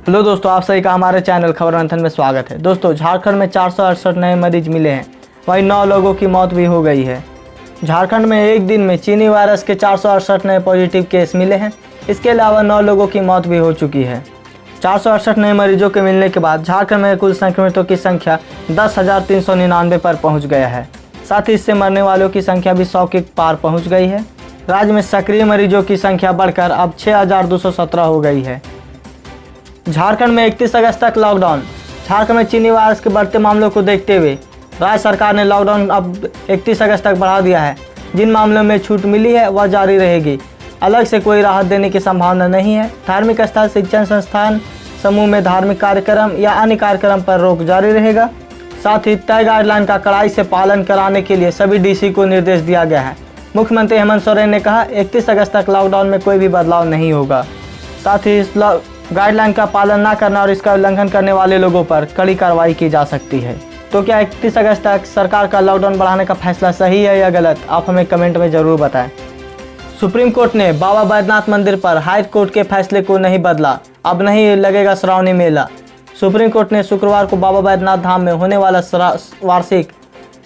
Hello दोस्तों, आप सभी का हमारे चैनल खबर मंथन में स्वागत है। दोस्तों, झारखंड में 468 नए मरीज मिले हैं, वहीं 9 लोगों की मौत भी हो गई है। झारखंड में एक दिन में चीनी वायरस के 468 नए पॉजिटिव केस मिले हैं। इसके अलावा 9 लोगों की मौत भी हो चुकी है। 468 नए मरीजों के मिलने के बाद झारखंड में कुल संक्रमितों की संख्या 10,399 पर पहुँच गया है। साथ ही इससे मरने वालों की संख्या भी 100 के पार पहुँच गई है। राज्य में सक्रिय मरीजों की संख्या बढ़कर अब 6,217 हो गई है। झारखंड में 31 अगस्त तक लॉकडाउन। झारखंड में चीनी वायरस के बढ़ते मामलों को देखते हुए राज्य सरकार ने लॉकडाउन अब 31 अगस्त तक बढ़ा दिया है। जिन मामलों में छूट मिली है वह जारी रहेगी। अलग से कोई राहत देने की संभावना नहीं है। धार्मिक स्थल, शिक्षण संस्थान, समूह में धार्मिक कार्यक्रम या अन्य कार्यक्रम पर रोक जारी रहेगा। साथ ही तय गाइडलाइन का कड़ाई से पालन कराने के लिए सभी डीसी को निर्देश दिया गया है। मुख्यमंत्री हेमंत सोरेन ने कहा 31 अगस्त तक लॉकडाउन में कोई भी बदलाव नहीं होगा। साथ ही इस गाइडलाइन का पालन न करना और इसका उल्लंघन करने वाले लोगों पर कड़ी कार्रवाई की जा सकती है। तो क्या 31 अगस्त तक सरकार का लॉकडाउन बढ़ाने का फैसला सही है या गलत, आप हमें कमेंट में ज़रूर बताएं। सुप्रीम कोर्ट ने बाबा बैद्यनाथ मंदिर पर हाई कोर्ट के फैसले को नहीं बदला, अब नहीं लगेगा श्रावणी मेला। सुप्रीम कोर्ट ने शुक्रवार को बाबा बैद्यनाथ धाम में होने वाला वार्षिक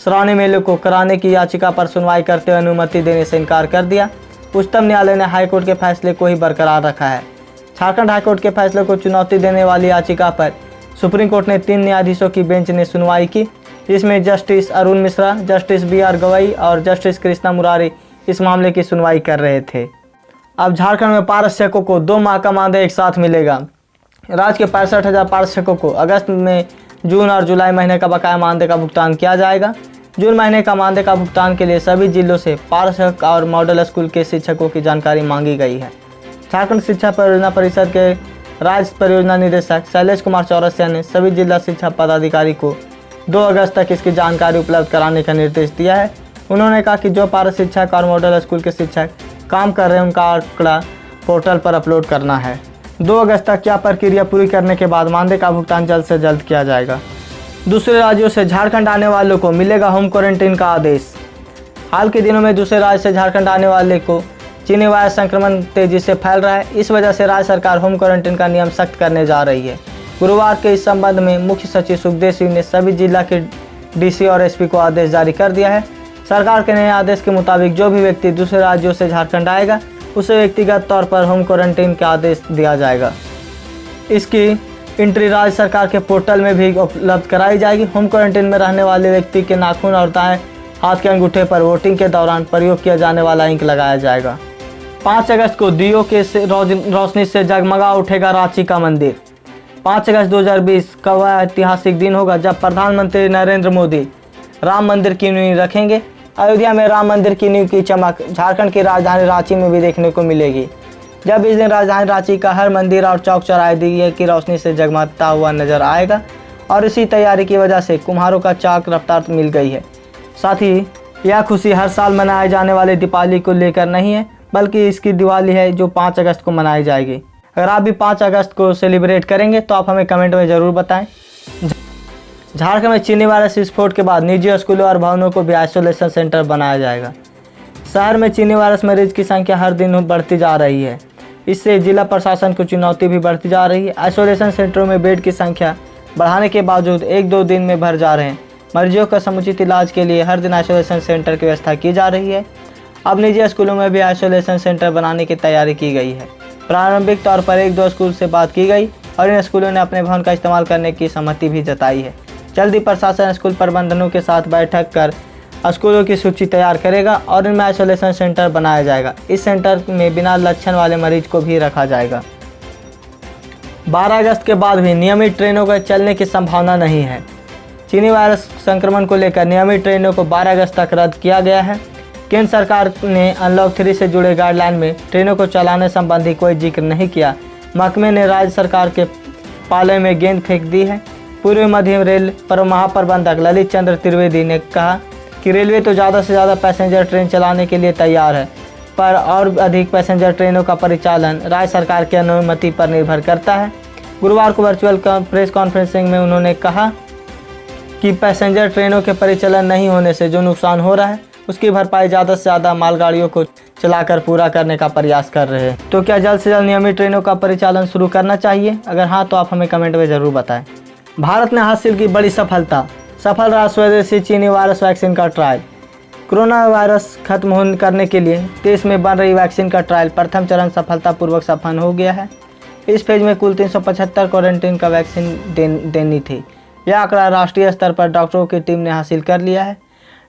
श्रावणी मेले को कराने की याचिका पर सुनवाई करते हुए अनुमति देने से इनकार कर दिया। उच्चतम न्यायालय ने हाईकोर्ट के फैसले को ही बरकरार रखा है। झारखंड हाईकोर्ट के फैसले को चुनौती देने वाली याचिका पर सुप्रीम कोर्ट ने 3 न्यायाधीशों की बेंच ने सुनवाई की, जिसमें justice Arun Mishra, justice BR Gavai और जस्टिस कृष्णा मुरारी इस मामले की सुनवाई कर रहे थे। अब झारखंड में पारस्यकों को 2 माह का मानदेय एक साथ मिलेगा। राज्य के 65,000 पारस्यकों को अगस्त में जून और जुलाई महीने का बकाया मानदेय का भुगतान किया जाएगा। जून महीने का मानदेय का भुगतान के लिए सभी जिलों से पारस्यक और मॉडल स्कूल के शिक्षकों की जानकारी मांगी गई है। झारखंड शिक्षा परियोजना परिषद के राज्य परियोजना निदेशक शैलेश कुमार चौरसिया ने सभी जिला शिक्षा पदाधिकारी को 2 अगस्त तक इसकी जानकारी उपलब्ध कराने का निर्देश दिया है। उन्होंने कहा कि जो पारा शिक्षक और मॉडल स्कूल के शिक्षक काम कर रहे हैं उनका आंकड़ा पोर्टल पर अपलोड करना है। 2 अगस्त तक यह प्रक्रिया पूरी करने के बाद मानदेय का भुगतान जल्द से जल्द किया जाएगा। दूसरे राज्यों से झारखंड आने वालों को मिलेगा होम क्वारंटीन का आदेश। हाल के दिनों में दूसरे राज्य से झारखंड आने वाले को चीनी वायरस संक्रमण तेजी से फैल रहा है। इस वजह से राज्य सरकार होम क्वारंटीन का नियम सख्त करने जा रही है। गुरुवार के इस संबंध में मुख्य सचिव सुखदेव सिंह ने सभी जिला के DC और SP को आदेश जारी कर दिया है। सरकार के नए आदेश के मुताबिक जो भी व्यक्ति दूसरे राज्यों से झारखंड आएगा उसे व्यक्तिगत तौर पर होम क्वारंटीन का आदेश दिया जाएगा। इसकी एंट्री राज्य सरकार के पोर्टल में भी उपलब्ध कराई जाएगी। होम क्वारंटीन में रहने वाले व्यक्ति के नाखून और दाएं हाथ के अंगूठे पर वोटिंग के दौरान प्रयोग किया जाने वाला इंक लगाया जाएगा। 5 अगस्त को दियों के रोशनी से जगमगा उठेगा रांची का मंदिर। 5 अगस्त 2020 का वह ऐतिहासिक दिन होगा जब प्रधानमंत्री नरेंद्र मोदी राम मंदिर की नींव रखेंगे। अयोध्या में राम मंदिर की नींव की चमक झारखंड की राजधानी रांची में भी देखने को मिलेगी, जब इस दिन राजधानी रांची का हर मंदिर और चौक चौराहे दिए की रोशनी से जगमगाता हुआ नजर आएगा। और इसी तैयारी की वजह से कुम्हारों का चाक रफ्तार मिल गई है। साथ ही यह खुशी हर साल मनाए जाने वाले दीपावली को लेकर नहीं है, बल्कि इसकी दिवाली है जो 5 अगस्त को मनाई जाएगी। अगर आप भी 5 अगस्त को सेलिब्रेट करेंगे तो आप हमें कमेंट में ज़रूर बताएं। झारखंड में चीनी वायरस विस्फोट के बाद निजी स्कूलों और भवनों को भी आइसोलेशन सेंटर बनाया जाएगा। शहर में चीनी वायरस मरीज की संख्या हर दिन बढ़ती जा रही है। इससे जिला प्रशासन को चुनौती भी बढ़ती जा रही है। आइसोलेशन सेंटरों में बेड की संख्या बढ़ाने के बावजूद 1-2 दिन में भर जा रहे हैं। मरीजों का समुचित इलाज के लिए हर दिन आइसोलेशन सेंटर की व्यवस्था की जा रही है। अब निजी स्कूलों में भी आइसोलेशन सेंटर बनाने की तैयारी की गई है। प्रारंभिक तौर पर 1-2 स्कूल से बात की गई और इन स्कूलों ने अपने भवन का इस्तेमाल करने की सहमति भी जताई है। जल्द ही प्रशासन स्कूल प्रबंधनों के साथ बैठक कर स्कूलों की सूची तैयार करेगा और इनमें आइसोलेशन सेंटर बनाया जाएगा। इस सेंटर में बिना लक्षण वाले मरीज को भी रखा जाएगा। 12 अगस्त के बाद भी नियमित ट्रेनों के चलने की संभावना नहीं है। चीनी वायरस संक्रमण को लेकर नियमित ट्रेनों को 12 अगस्त तक रद्द किया गया है। केंद्र सरकार ने अनलॉक 3 से जुड़े गाइडलाइन में ट्रेनों को चलाने संबंधी कोई जिक्र नहीं किया। महकमे ने राज्य सरकार के पाले में गेंद फेंक दी है। पूर्व मध्य रेल पर महाप्रबंधक ललित चंद्र त्रिवेदी ने कहा कि रेलवे तो ज़्यादा से ज़्यादा पैसेंजर ट्रेन चलाने के लिए तैयार है, पर और अधिक पैसेंजर ट्रेनों का परिचालन राज्य सरकार की अनुमति पर निर्भर करता है। गुरुवार को वर्चुअल प्रेस कॉन्फ्रेंसिंग में उन्होंने कहा कि पैसेंजर ट्रेनों के परिचालन नहीं होने से जो नुकसान हो रहा है उसकी भरपाई ज़्यादा से ज़्यादा मालगाड़ियों को चलाकर पूरा करने का प्रयास कर रहे हैं। तो क्या जल्द से जल्द नियमित ट्रेनों का परिचालन शुरू करना चाहिए? अगर हाँ तो आप हमें कमेंट में ज़रूर बताएं। भारत ने हासिल की बड़ी सफलता, सफल रहा स्वदेशी चीनी वायरस वैक्सीन का ट्रायल। कोरोना वायरस खत्म करने के लिए देश में बन रही वैक्सीन का ट्रायल प्रथम चरण सफलतापूर्वक संपन्न हो गया है। इस फेज में कुल 375 क्वारंटीन का वैक्सीन देनी थी। यह आंकड़ा राष्ट्रीय स्तर पर डॉक्टरों की टीम ने हासिल कर लिया है।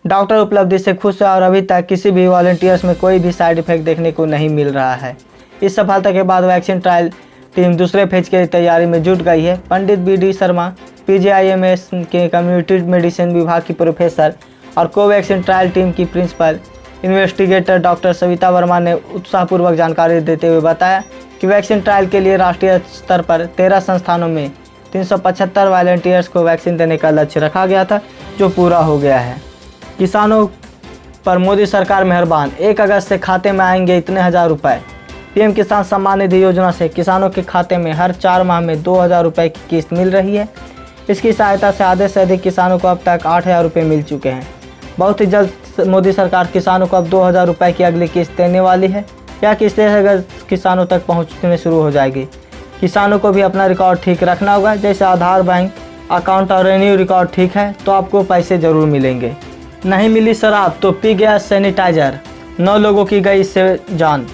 डॉक्टर उपलब्धि से खुश है और अभी तक किसी भी वॉलंटियर्स में कोई भी साइड इफेक्ट देखने को नहीं मिल रहा है। इस सफलता के बाद वैक्सीन ट्रायल टीम दूसरे फेज की तैयारी में जुट गई है। पंडित BD शर्मा, PGIMS के कम्युनिटी मेडिसिन विभाग की प्रोफेसर और कोवैक्सीन ट्रायल टीम की principal investigator doctor Savita Verma ने उत्साहपूर्वक जानकारी देते हुए बताया कि वैक्सीन ट्रायल के लिए राष्ट्रीय स्तर पर 13 संस्थानों में 375 वॉलंटियर्स को वैक्सीन देने का लक्ष्य रखा गया था, जो पूरा हो गया है। किसानों पर मोदी सरकार मेहरबान, 1 अगस्त से खाते में आएंगे इतने हजार रुपए। PM किसान सम्मान निधि योजना से किसानों के खाते में हर 4 माह में 2000 रुपये की किस्त मिल रही है। इसकी सहायता से आधे से अधिक किसानों को अब तक 8000 रुपये मिल चुके हैं। बहुत ही जल्द मोदी सरकार किसानों को अब 2000 रुपये की अगली किस्त देने वाली है। यह किस्तें अगर किसानों तक पहुँचने शुरू हो जाएगी। किसानों को भी अपना रिकॉर्ड ठीक रखना होगा, जैसे आधार, बैंक अकाउंट और रेन्यू रिकॉर्ड ठीक है तो आपको पैसे ज़रूर मिलेंगे। नहीं मिली शराब तो पी गया सैनिटाइजर, 9 लोगों की गई इससे जान।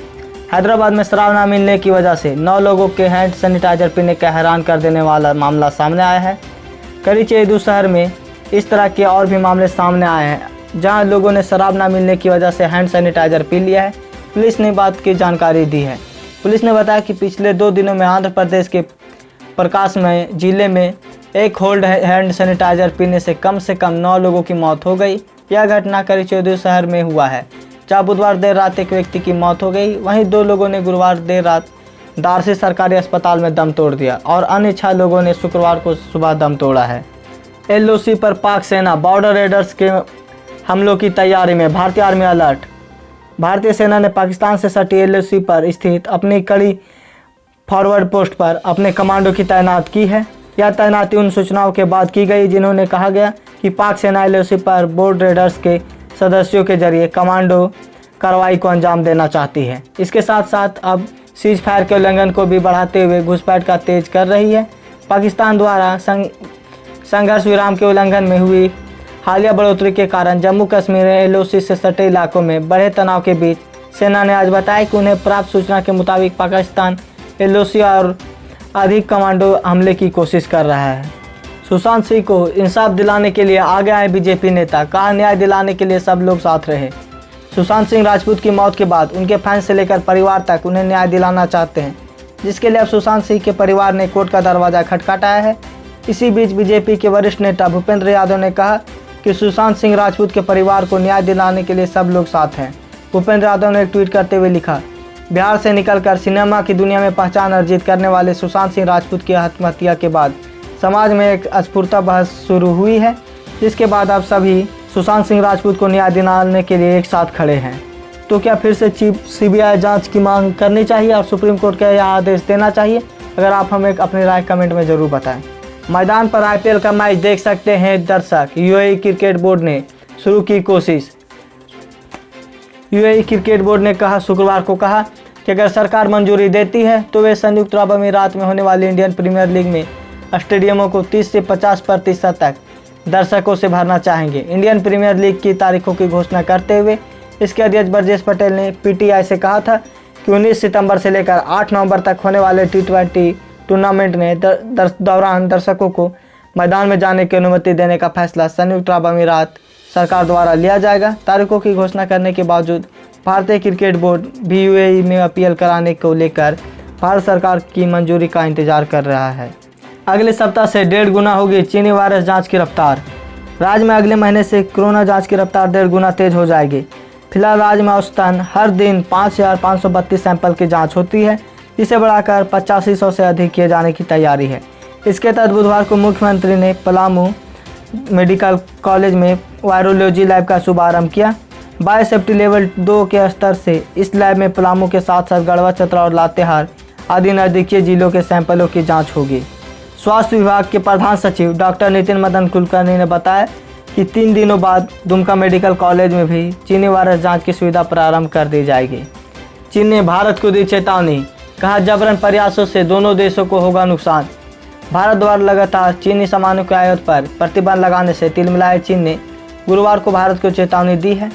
हैदराबाद में शराब न मिलने की वजह से 9 लोगों के हैंड सैनिटाइजर पीने का हैरान कर देने वाला मामला सामने आया है। करीचेदू शहर में इस तरह के और भी मामले सामने आए हैं, जहां लोगों ने शराब न मिलने की वजह से हैंड सैनिटाइजर पी लिया है। पुलिस ने बात की जानकारी दी है। पुलिस ने बताया कि पिछले 2 दिनों में आंध्र प्रदेश के प्रकाश में जिले में एक होल्ड हैंड सैनिटाइजर पीने से कम 9 लोगों की मौत हो गई। यह घटना करीचेदू शहर में हुआ है, जहाँ बुधवार देर रात एक व्यक्ति की मौत हो गई। वहीं 2 लोगों ने गुरुवार देर रात दारसी सरकारी अस्पताल में दम तोड़ दिया और अन्य 6 लोगों ने शुक्रवार को सुबह दम तोड़ा है। LOC पर पाक सेना, बॉर्डर रेडर्स के हमलों की तैयारी में, भारतीय आर्मी अलर्ट। भारतीय सेना ने पाकिस्तान से सटी LOC पर स्थित अपनी कड़ी फॉरवर्ड पोस्ट पर अपने कमांडो की तैनात की है। यह तैनाती उन सूचनाओं के बाद की गई जिन्होंने कहा गया कि पाक सेना LOC पर बॉर्डर रेडर्स के सदस्यों के जरिए कमांडो कार्रवाई को अंजाम देना चाहती है। इसके साथ साथ अब सीज फायर के उल्लंघन को भी बढ़ाते हुए घुसपैठ का तेज कर रही है। पाकिस्तान द्वारा संघर्ष विराम के उल्लंघन में हुई हालिया बढ़ोतरी के कारण जम्मू कश्मीर में LOC से सटे इलाकों में बढ़े तनाव के बीच सेना ने आज बताया कि उन्हें प्राप्त सूचना के मुताबिक पाकिस्तान LOC और अधिक कमांडो हमले की कोशिश कर रहा है। सुशांत सिंह को इंसाफ दिलाने के लिए आगे आए BJP नेता, कहा न्याय दिलाने के लिए सब लोग साथ रहे। सुशांत सिंह राजपूत की मौत के बाद उनके फैंस से लेकर परिवार तक उन्हें न्याय दिलाना चाहते हैं, जिसके लिए अब सुशांत सिंह के परिवार ने कोर्ट का दरवाजा खटखटाया है। इसी बीच BJP के वरिष्ठ नेता भूपेंद्र यादव ने कहा कि सुशांत सिंह राजपूत के परिवार को न्याय दिलाने के लिए सब लोग साथ हैं। भूपेंद्र यादव ने एक ट्वीट करते हुए लिखा, बिहार से निकलकर सिनेमा की दुनिया में पहचान अर्जित करने वाले सुशांत सिंह राजपूत की आत्महत्या के बाद समाज में एक अस्फुटता बहस शुरू हुई है, जिसके बाद अब सभी सुशांत सिंह राजपूत को न्याय दिलाने के लिए एक साथ खड़े हैं। तो क्या फिर से CBI जांच की मांग करनी चाहिए और सुप्रीम कोर्ट का यह आदेश देना चाहिए? अगर आप हमें अपनी राय कमेंट में ज़रूर बताएं। मैदान पर IPL का मैच देख सकते हैं दर्शक। UAE क्रिकेट बोर्ड ने शुरू की कोशिश। UAE क्रिकेट बोर्ड ने शुक्रवार को कहा कि अगर सरकार मंजूरी देती है तो वे संयुक्त अरब अमीरात में होने वाली इंडियन प्रीमियर लीग में स्टेडियमों को 30 से 50% तक दर्शकों से भरना चाहेंगे। इंडियन प्रीमियर लीग की तारीखों की घोषणा करते हुए इसके अध्यक्ष ब्रजेश पटेल ने PTI से कहा था कि 19 सितंबर से लेकर 8 नवंबर तक होने वाले T20 टूर्नामेंट में दौरान दर्शकों को मैदान में जाने की अनुमति देने का फैसला संयुक्त अरब अमीरात सरकार द्वारा लिया जाएगा। तारीखों की घोषणा करने के बावजूद भारतीय क्रिकेट बोर्ड भी UAE में IPL कराने को लेकर भारत सरकार की मंजूरी का इंतजार कर रहा है। अगले सप्ताह से 1.5 गुना होगी चीनी वायरस जांच की रफ्तार। राज्य में अगले महीने से कोरोना जांच की रफ्तार 1.5 गुना तेज हो जाएगी। फिलहाल राज्य में औसतन हर दिन 5532 सैंपल की जांच होती है, जिसे बढ़ाकर 8500 से अधिक किए जाने की तैयारी है। इसके तहत बुधवार को मुख्यमंत्री ने पलामू मेडिकल कॉलेज में वायरोलॉजी लैब का शुभारंभ किया। बायोसेफ्टी लेवल 2 के स्तर से इस लैब में पलामू के साथ साथ गढ़वा, चतरा और लातेहार आदि नजदीकी जिलों के सैंपलों की जाँच होगी। स्वास्थ्य विभाग के प्रधान सचिव डॉक्टर नितिन मदन कुलकर्णी ने बताया कि 3 दिनों बाद दुमका मेडिकल कॉलेज में भी चीनी वायरस जांच की सुविधा प्रारंभ कर दी जाएगी। चीन ने भारत को दी चेतावनी, कहा जबरन प्रयासों से दोनों देशों को होगा नुकसान। भारत द्वारा लगातार चीनी सामानों के आयात पर प्रतिबंध लगाने से तिलमिलाए चीन ने गुरुवार को भारत को चेतावनी दी है।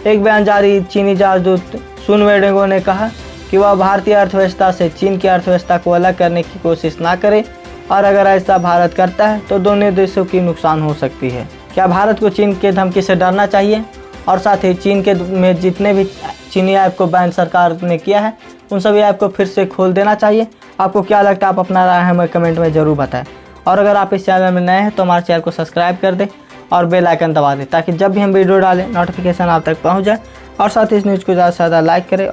एक बयान जारी चीनी राजदूत सुन वेडोंग ने कहा कि वह भारतीय अर्थव्यवस्था से चीन की अर्थव्यवस्था को अलग करने की कोशिश ना करे और अगर ऐसा भारत करता है तो दोनों देशों की नुकसान हो सकती है। क्या भारत को चीन के धमकी से डरना चाहिए? और साथ ही चीन के में जितने भी चीनी ऐप को बैन सरकार ने किया है उन सभी ऐप को फिर से खोल देना चाहिए। आपको क्या लगता है? आप अपना राय हमें कमेंट में ज़रूर बताएं। और अगर आप इस चैनल में नए हैं तो हमारे चैनल को सब्सक्राइब कर दें और बेल आइकन दबा दें ताकि जब भी हम वीडियो डालें नोटिफिकेशन आप तक पहुंच जाए। और साथ ही इस न्यूज़ को ज़्यादा से ज़्यादा लाइक करें